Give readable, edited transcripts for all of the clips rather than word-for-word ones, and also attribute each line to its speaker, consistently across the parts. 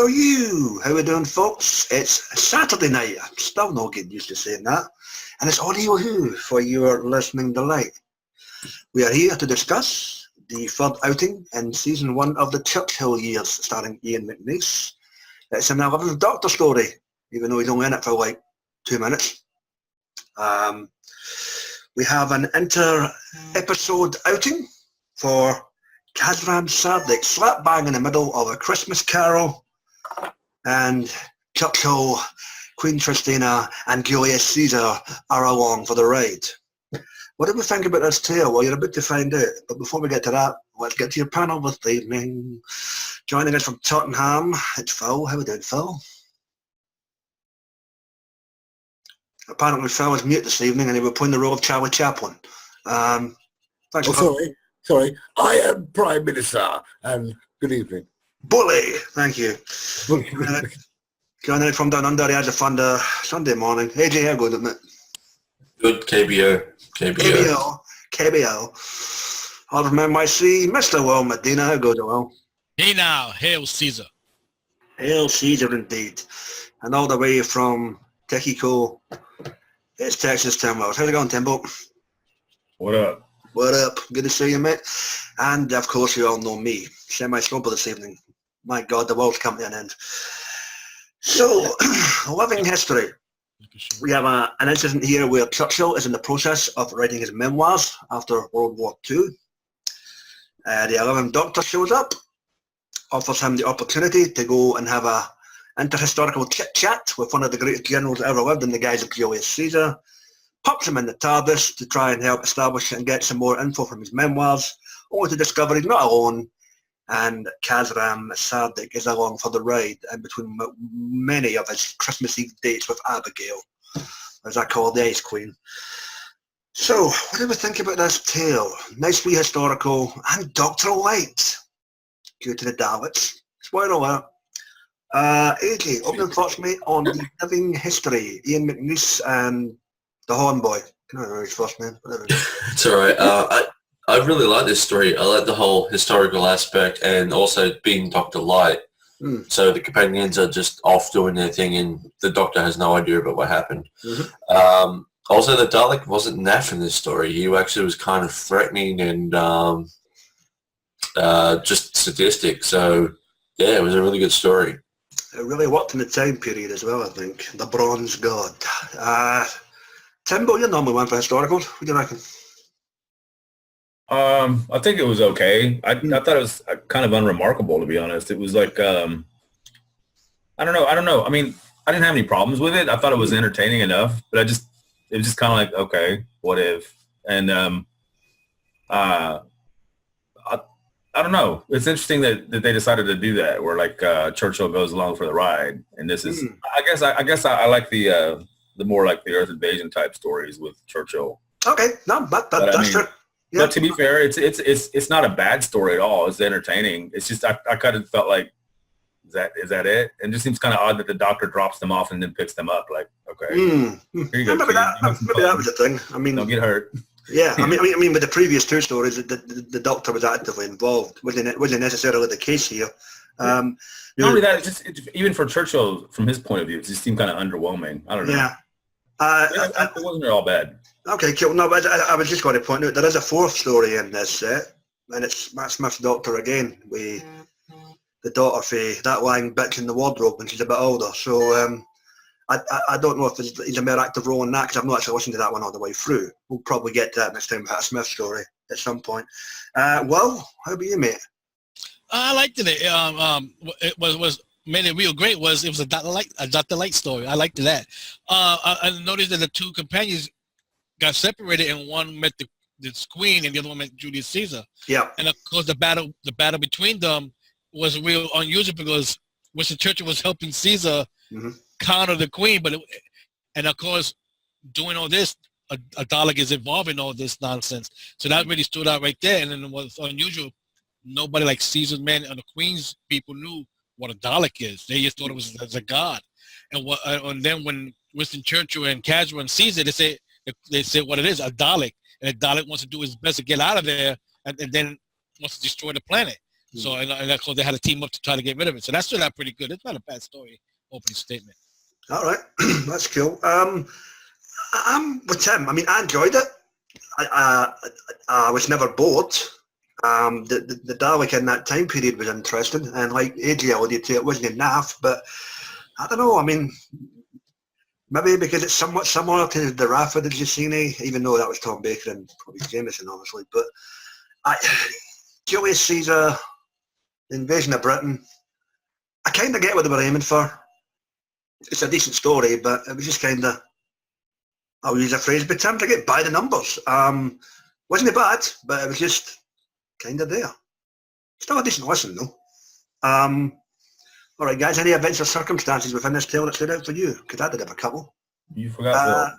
Speaker 1: are you? How we doing, folks? It's Saturday night. I'm still not getting used to saying that. And it's audio who for your listening delight. We are here to discuss the third outing in season 1 of the Churchill Years, starring Ian McNeice. It's an 11th Doctor story, even though he's only in it for like 2 minutes. We have an inter-episode outing for Kazran Sardik, slap bang in the middle of A Christmas Carol, and Churchill, Queen Tristina and Julius Caesar are along for the ride. What do we think about this tale? Well, you're about to find out. But before we get to that, let's get to your panel this evening. Joining us from Tottenham, it's Phil. How are we doing, Phil? Apparently Phil is mute this evening and he will play the role of Charlie Chaplin. Thanks,
Speaker 2: Phil. Sorry. I am Prime Minister, and good evening.
Speaker 1: Bully! Thank you. Joining us from down under, he has a fun Sunday morning. AJ, how good, isn't it?
Speaker 3: Good, KBO.
Speaker 1: I'll remember I see Mr. Will Medina. How good, Will?
Speaker 4: Hey now, hail Caesar.
Speaker 1: Hail Caesar indeed. And all the way from Techico, it's Texas Tim Wells. How's it going, Timbo?
Speaker 2: What up?
Speaker 1: What up? Good to see you, mate. And, of course, you all know me. Semi-slumber this evening. My God, the world's come to an end. So, living history. We have an incident here where Churchill is in the process of writing his memoirs after World War II. The 11th Doctor shows up, offers him the opportunity to go and have a interhistorical chit-chat with one of the greatest generals that ever lived in the guise of Julius Caesar, pops him in the TARDIS to try and help establish and get some more info from his memoirs, only to discover he's not alone, and Kazran Sardik is along for the ride in between many of his Christmas Eve dates with Abigail, as I call the Ice Queen. So, what do we think about this tale? Nicely historical and Doctor Light, due to the Daleks. Spoiler alert. AJ, opening thoughts, mate, on the living history. Ian McNeice and the Horn Boy. I can't remember his first name.
Speaker 3: It's all right. I really like this story. I like the whole historical aspect and also being Dr. Light. So the companions are just off doing their thing and the Doctor has no idea about what happened. Mm-hmm. Also, the Dalek wasn't naff in this story. He actually was kind of threatening and just sadistic. So, yeah, it was a really good story.
Speaker 1: It really worked in the time period as well, I think. The Bronze God. Timbo, you're normally one for historicals. What do you reckon?
Speaker 2: I think it was okay. I thought it was kind of unremarkable, to be honest. It was like, I don't know. I mean, I didn't have any problems with it. I thought it was entertaining enough, but it was just kind of like, okay, what if? And I don't know. It's interesting that they decided to do that, where like Churchill goes along for the ride, and this is, I guess I like the more like the Earth invasion type stories with Churchill.
Speaker 1: Okay, no, but that's true. Yeah.
Speaker 2: But to be fair, it's not a bad story at all. It's entertaining. It's just I kind of felt like, is that it? And it just seems kind of odd that the Doctor drops them off and then picks them up. Like, okay, here you go.
Speaker 1: Maybe that was the thing. I mean,
Speaker 2: don't get hurt.
Speaker 1: Yeah, I mean, with the previous 2 stories, the Doctor was actively involved. Wasn't necessarily the case here.
Speaker 2: Not only that, even for Churchill, from his point of view, it just seemed kind of underwhelming. I don't know.
Speaker 1: Yeah.
Speaker 2: It wasn't all bad.
Speaker 1: Okay, cool. No, but I was just going to point out there is a 4th story in this set, and it's Matt Smith's Doctor again, with the daughter for that lying bitch in the wardrobe when she's a bit older. So I don't know if he's a more active role in that, because I've not actually listened to that one all the way through. We'll probably get to that next time, Matt Smith's story at some point. Well, how about you, mate?
Speaker 4: I liked it. It was made it real great. It was a Dr. Light story. I liked that. I noticed that the 2 companions got separated, and one met the Queen, and the other one met Julius Caesar.
Speaker 1: Yeah.
Speaker 4: And of course, the battle between them was real unusual, because Winston Churchill was helping Caesar counter the Queen, and of course, doing all this, a Dalek is involved in all this nonsense. So that really stood out right there. And then it was unusual. Nobody like Caesar's men and the Queen's people knew what a Dalek is. They just thought it was as a god. And then when Winston Churchill and Kazran Caesar, they say what it is, a Dalek. And a Dalek wants to do his best to get out of there, and then wants to destroy the planet. So, and of course, they had a team up to try to get rid of it. So that stood out pretty good. It's not a bad story, opening statement.
Speaker 1: All right. That's cool. I'm with Tim. I mean, I enjoyed it. I was never bored. The Dalek in that time period was interesting, and like AJ alluded to, it wasn't enough, but I don't know, I mean, maybe because it's somewhat similar to the Rafa that Giussini, even though that was Tom Baker and probably Jameson, obviously, but Julius Caesar, the invasion of Britain, I kind of get what they were aiming for. It's a decent story, but it was just kind of, I'll use a phrase, but time to get by the numbers. Wasn't it bad, but it was just kind of there. Still a decent listen, though. All right, guys, any events or circumstances within this tale that stood out for you? Because I did have a couple.
Speaker 2: You forgot Phil.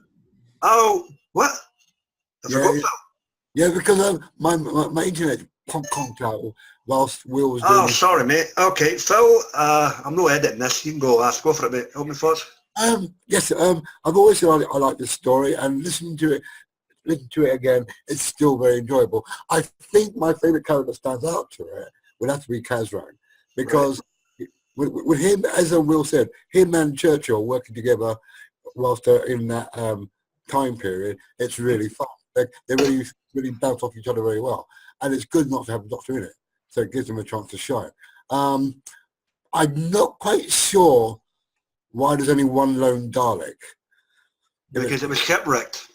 Speaker 1: Oh, what? I forgot Phil.
Speaker 5: Yeah, because my internet conked out whilst Will was doing...
Speaker 1: Oh, sorry, mate. Okay, Phil, I'm not editing this. You can go go for it, mate. Help me first.
Speaker 5: Yes, I've always said I like this story, and listening to it again, it's still very enjoyable. I think my favourite character that stands out to it would have to be Kazran, because with him, as Will said, him and Churchill working together whilst they're in that time period, it's really fun. They really bounce off each other very well, and it's good not to have a Doctor in it, so it gives them a chance to shine. I'm not quite sure why there's only one lone Dalek.
Speaker 1: Because it was shipwrecked.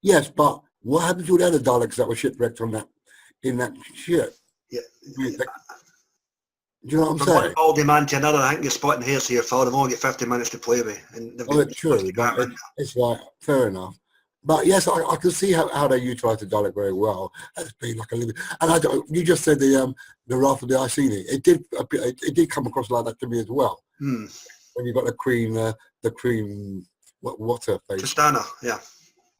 Speaker 5: Yes, but what happened to all the other Daleks that were shipwrecked in that ship?
Speaker 1: Yeah.
Speaker 5: Do you know what I'm
Speaker 1: From
Speaker 5: saying?
Speaker 1: one baldy man to another, I think you're spotting hairs here, Phil. They've only got 50 minutes to play with. And
Speaker 5: it's true, but it's like, fair enough. But yes, I can see how they utilise the Dalek very well. It's been like a little bit, and you just said the Wrath of the Iceni. It did come across like that to me as well.
Speaker 1: Hmm.
Speaker 5: When you got the Queen, what's her face?
Speaker 1: Tristana, yeah.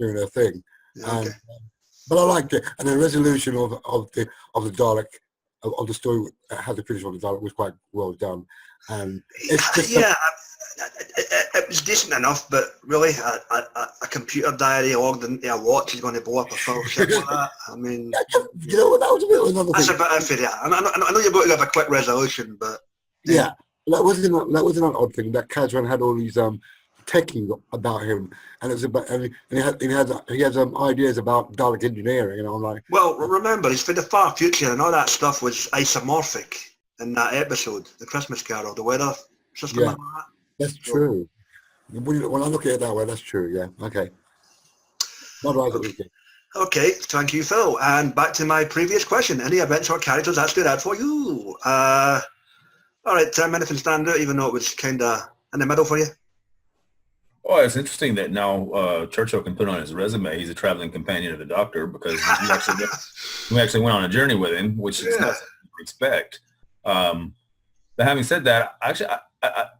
Speaker 5: Doing her thing.
Speaker 1: Yeah, okay.
Speaker 5: But I liked it, and the resolution of the Dalek, of the story, how the finish of the Dalek was quite well done. And it's just
Speaker 1: it was decent enough, but really, a computer diary logged into a watch is going to blow up a full ship like that. I mean,
Speaker 5: you know what? That was a bit of another
Speaker 1: that's
Speaker 5: thing.
Speaker 1: a bit iffy. Yeah, I know you've got to have a quick resolution, but
Speaker 5: yeah, that wasn't an odd thing. That Kazran had all these teching about him, and it's about and he had ideas about Dalek engineering, and I'm like,
Speaker 1: well, remember, he's for the far future, and all that stuff was isomorphic in that episode, the Christmas Carol, the weather system.
Speaker 5: Yeah.
Speaker 1: And all that.
Speaker 5: That's true. When I look at it that way, that's true. Yeah. Okay.
Speaker 1: Okay, thank you, Phil. And back to my previous question: any events or characters that stood out for you? All right, Tim, anything stand out, even though it was kind of in the middle for you?
Speaker 2: Oh, it's interesting that now Churchill can put on his resume he's a traveling companion of the Doctor, because we actually went on a journey with him, which is not something you expect. But having said that, actually,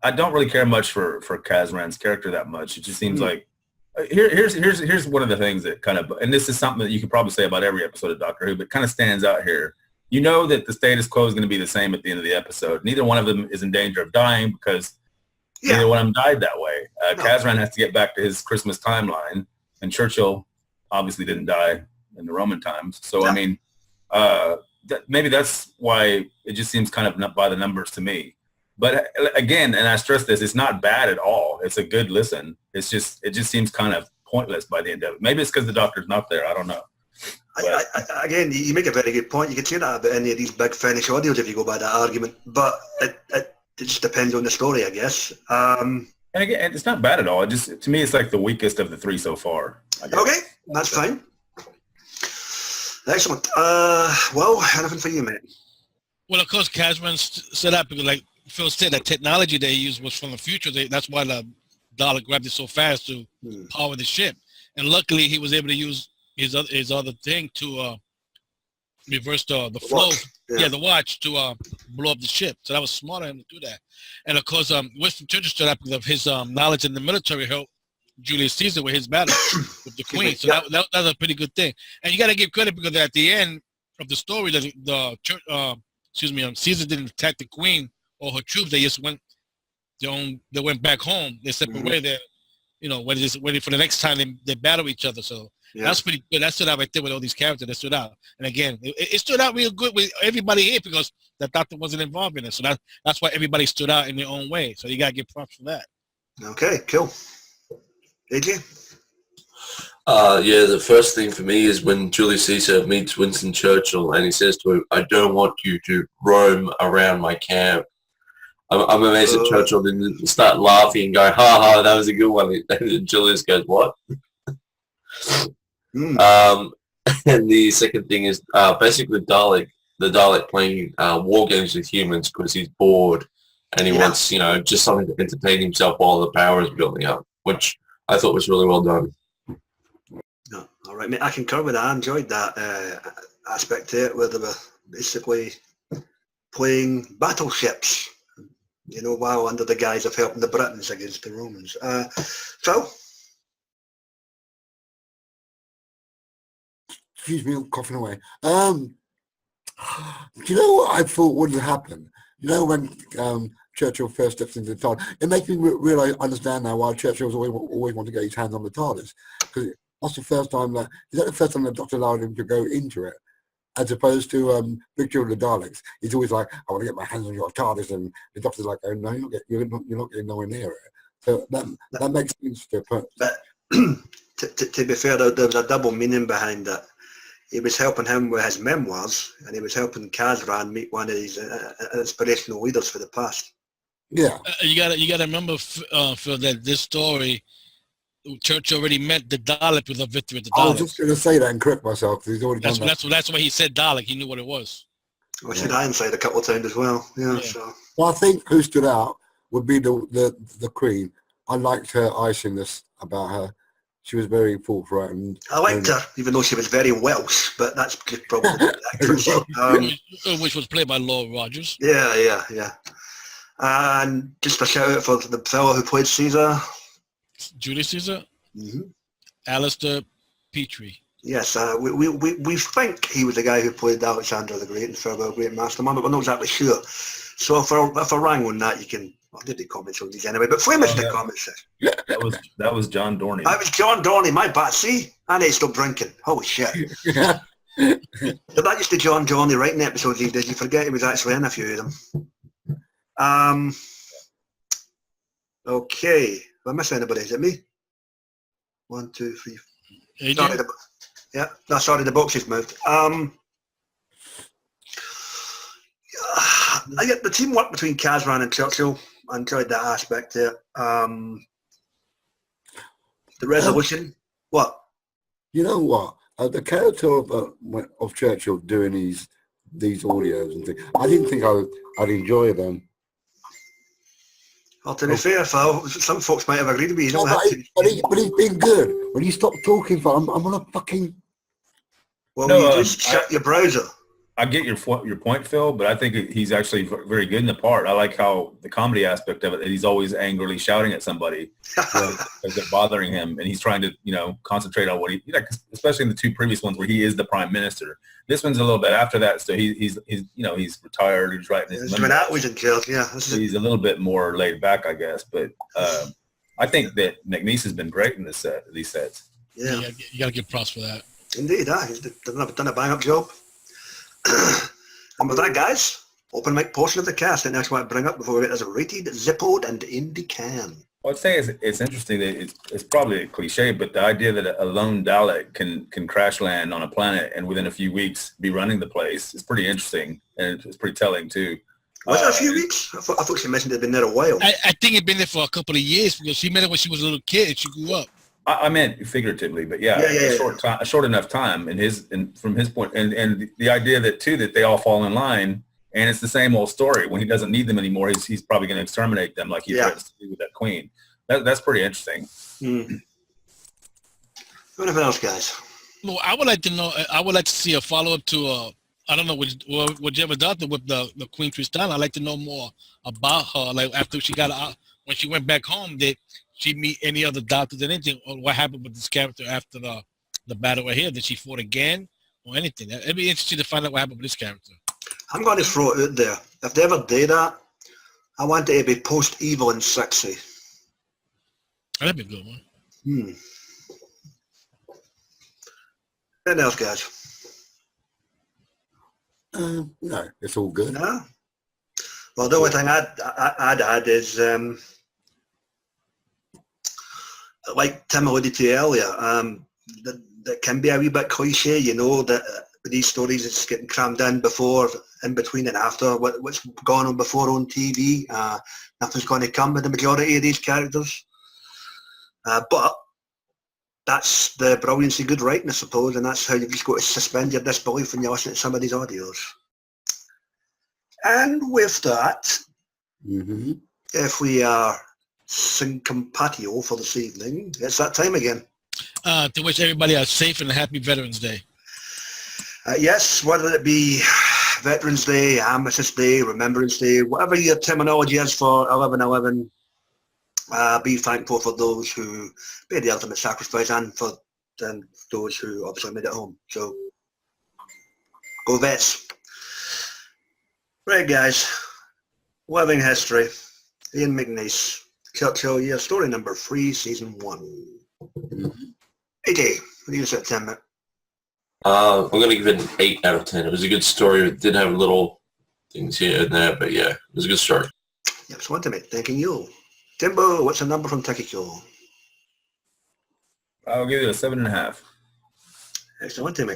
Speaker 2: I don't really care much for Kazran's character that much. It just seems like here's one of the things that kind of, and this is something that you could probably say about every episode of Doctor Who, but kind of stands out here. You know that the status quo is going to be the same at the end of the episode. Neither one of them is in danger of dying, because neither one of them died that way. Kazran has to get back to his Christmas timeline, and Churchill obviously didn't die in the Roman times. So, I mean, maybe that's why it just seems kind of not by the numbers to me. But again, and I stress this, it's not bad at all. It's a good listen. It just seems kind of pointless by the end of it. Maybe it's because the Doctor's not there. I don't know.
Speaker 1: Again, you make a very good point. You can say that about any of these big Finnish audios if you go by that argument. But it just depends on the story, I guess.
Speaker 2: And again, it's not bad at all. It just, to me, it's like the weakest of the three so far.
Speaker 1: Okay, that's fine. Excellent. Well, anything for you, mate?
Speaker 4: Well, of course, Kazran set up, because like Phil said, that technology they used was from the future. That's why the Dalek grabbed it so fast to power the ship. And luckily, he was able to use his other thing to reverse the flow. The watch to blow up the ship. So that was smart of him to do that. And of course, Winston Churchill stood up because of his knowledge in the military helped Julius Caesar with his battle with the Queen. So that was a pretty good thing. And you got to give credit, because at the end of the story, Caesar didn't attack the Queen or her troops. They just went back home. They separated. waiting for the next time they battle each other. So that's pretty good. That stood out right there with all these characters. That stood out. And again, it stood out real good with everybody here because the Doctor wasn't involved in it. So that's why everybody stood out in their own way. So you got to give props for that.
Speaker 1: Okay, cool. AJ?
Speaker 3: The first thing for me is when Julius Caesar meets Winston Churchill and he says to him, "I don't want you to roam around my camp." I'm amazed that Churchill didn't start laughing and go, "Ha ha, that was a good one." And Julius goes, "What?" And the second thing is basically the Dalek playing war games with humans because he's bored and he wants, just something to entertain himself while the power is building up, which I thought was really well done.
Speaker 1: No, all right, mate. I concur with that. I enjoyed that aspect to it where they were basically playing battleships, while under the guise of helping the Britons against the Romans. Phil?
Speaker 5: Excuse me, I'm coughing away. Do you know what I thought would happen? When Churchill first steps into the TARDIS, it makes me understand now why Churchill always wanted to get his hands on the TARDIS. Because that's the first time is that the first time the Doctor allowed him to go into it, as opposed to Victory of the Daleks. He's always like, "I want to get my hands on your TARDIS," and the Doctor's like, "Oh no, you're not getting nowhere near it." So that makes sense to put. But
Speaker 1: to be fair, there was a double meaning behind that. He was helping him with his memoirs, and he was helping Kazran meet one of these inspirational leaders for the past.
Speaker 5: Yeah,
Speaker 4: you gotta remember, Phil, that this story, Churchill already met the Dalek with a victory at the Dalek.
Speaker 5: I was just going to say that and correct myself because he's already done that.
Speaker 4: That's why he said Dalek. He knew what it was.
Speaker 1: I said hindsight a couple of times as well. Yeah. So.
Speaker 5: Well, I think who stood out would be the Queen. I liked her iciness about her. She was very forthright. And
Speaker 1: I liked her, even though she was very Welsh, but that's just probably the actress.
Speaker 4: Which was played by Laura Rogers.
Speaker 1: Yeah. And just a shout out for the fellow who played Caesar.
Speaker 4: Julius Caesar?
Speaker 1: Mm-hmm.
Speaker 4: Alistair Petrie.
Speaker 1: Yes, we think he was the guy who played Alexander the Great and Farewell Great Mastermind, but we're not exactly sure. So if I rang on that, you can... I did the comments on these anyway, but flame us the comments.
Speaker 2: That was John Dorney.
Speaker 1: That was John Dorney, my bad. See? I need to stop drinking. Holy shit. But that used to John Dorney writing episodes these days. You forget he was actually in a few of them. Okay. Did I miss anybody? Is it me? 1, 2, 3. Sorry, the box is moved. I get the teamwork between Kazran and Churchill. I enjoyed that aspect there. The resolution. What?
Speaker 5: You know what? The character of Churchill doing these audios and things, I didn't think I'd enjoy them.
Speaker 1: Well, to be fair, Phil, some folks might have agreed with me.
Speaker 5: But he's been good. When you stop talking, Phil, I'm on a fucking...
Speaker 1: Well, you just shut your browser.
Speaker 2: I get your point, Phil, but I think he's actually very good in the part. I like how the comedy aspect of it, he's always angrily shouting at somebody because they're bothering him, and he's trying to, concentrate on what especially in the two previous ones where he is the prime minister. This one's a little bit after that, so he's retired. He's writing his memoirs. So he's a little bit more laid back, I guess. But I think that McNeese has been great in these sets.
Speaker 1: Yeah,
Speaker 4: you got to give props for that.
Speaker 1: Indeed, he's done a bang-up job. And with that, guys, open mic portion of the cast. And that's what I bring up before we get as a rated, zippoed, and in the can.
Speaker 2: Well, I'd say it's interesting that it's probably a cliche, but the idea that a lone Dalek can crash land on a planet and within a few weeks be running the place is pretty interesting, and it's pretty telling too.
Speaker 1: Was it a few weeks? I thought she mentioned it had been there a while.
Speaker 4: I think it'd been there for a couple of years because she met it when she was a little kid and she grew up.
Speaker 2: I meant figuratively, but a short enough time, and from his point, and the idea that they all fall in line, and it's the same old story. When he doesn't need them anymore, he's probably going to exterminate them like he threatens to do with that queen. That's pretty interesting.
Speaker 1: Anything else, guys?
Speaker 4: Well, I would like to know. I would like to see a follow up to. I don't know what you ever done with the Queen Tristana. I'd like to know more about her. Like after she got out, when she went back home, did she meet any other doctors or anything? Or what happened with this character after the battle right here? Did she fought again or anything? It'd be interesting to find out what happened with this character.
Speaker 1: I'm going to throw it out there. If they ever do that, I want it to be post-evil and sexy.
Speaker 4: That'd be a good one.
Speaker 1: Anything else, guys?
Speaker 5: No, it's all good.
Speaker 1: No? Well, the only thing I'd add is, like Tim alluded to earlier, that can be a wee bit cliche, you know, that these stories it's getting crammed in before, in between and after what's gone on before on TV. Nothing's going to come with the majority of these characters. But that's the brilliance of good writing, I suppose, and that's how you've just got to suspend your disbelief when you listen to some of these audios. And with that, if we are syncopatio for this evening, it's that time again.
Speaker 4: To wish everybody a safe and happy Veterans Day.
Speaker 1: Yes, whether it be Veterans Day, Armistice Day, Remembrance Day, whatever your terminology is for 11/11, be thankful for those who made the ultimate sacrifice and for those who obviously made it home. So, go Vets. Right, guys. Living History. Ian McNeice. Churchill Years. Story number 3, season 1. AJ, what do you say, Tim?
Speaker 3: I'm going to give it an 8 out of 10. It was a good story. It did have little things here and there, but yeah, it was a good story.
Speaker 1: Excellent to me. Thanking you. Timbo, what's the number from Takiko?
Speaker 2: I'll give it a 7.5.
Speaker 1: Excellent to me.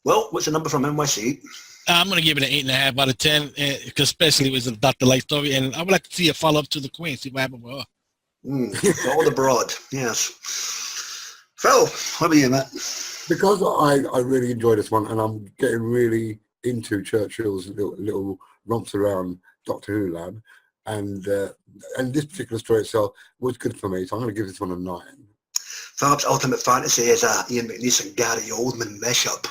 Speaker 1: Well, what's the number from NYC?
Speaker 4: I'm going to give it an 8.5 out of 10, because especially it was a Dr. Light story, and I would like to see a follow-up to the Queen, see what happened with her.
Speaker 1: All the broad, yes. Phil, what about you, Matt?
Speaker 5: Because I really enjoy this one, and I'm getting really into Churchill's little romps around Doctor Who land, and this particular story itself was good for me, so I'm going to give this one a 9.
Speaker 1: Philip's ultimate fantasy is a Ian McNeice and Gary Oldman mashup.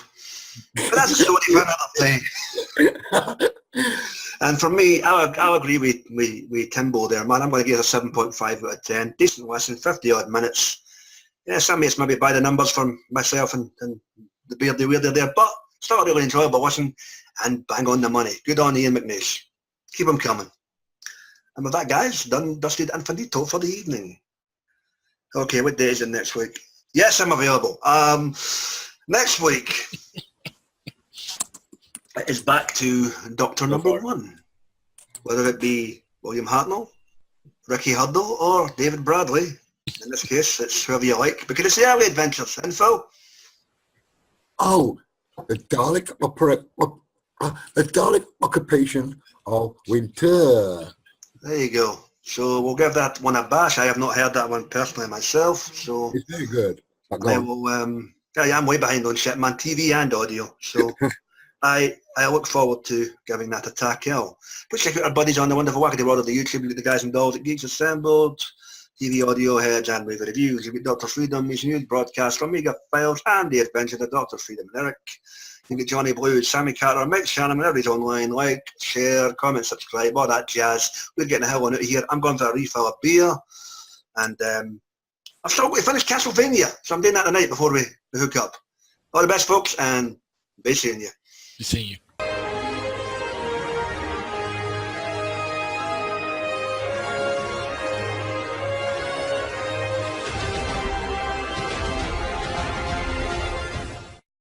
Speaker 1: But that's a story for another day. And for me, I'll agree with Timbo there, man. I'm going to give it a 7.5 out of 10. Decent listen, 50-odd minutes. Yeah, some mates maybe by the numbers from myself and the beardy weirder there, but still a really enjoyable listen and bang on the money. Good on Ian McNeice. Keep them coming. And with that, guys, done, dusted, and finito for the evening. Okay, what day is it next week? Yes, I'm available. Next week is back to Doctor Number 1. Whether it be William Hartnell, Ricky Hurdle, or David Bradley. In this case, it's whoever you like, because it's the early adventures. And Phil?
Speaker 5: Oh, the Dalek occupation of winter.
Speaker 1: There you go. So we'll give that one a bash. I have not heard that one personally myself, so
Speaker 5: It's very good.
Speaker 1: I will. I'm way behind on shit, man, TV and audio. So I look forward to giving that a tackle. But check out our buddies on the wonderful wackety world of the YouTube. You've got the guys and dolls at Geeks Assembled, TV audio heads and movie reviews. You've got Dr. Freedom, his news broadcast from Omega Files and the Adventures of Dr. Freedom and Eric. You've got Johnny Blue, Sammy Carter, Mike Shannon, whenever he's online. Like, share, comment, subscribe, all that jazz. We're getting the hell on out of here. I'm going for a refill of beer. And I've still got to finish Castlevania, so I'm doing that tonight before we hook up. All the best, folks, and be seeing you.
Speaker 4: Be seeing you.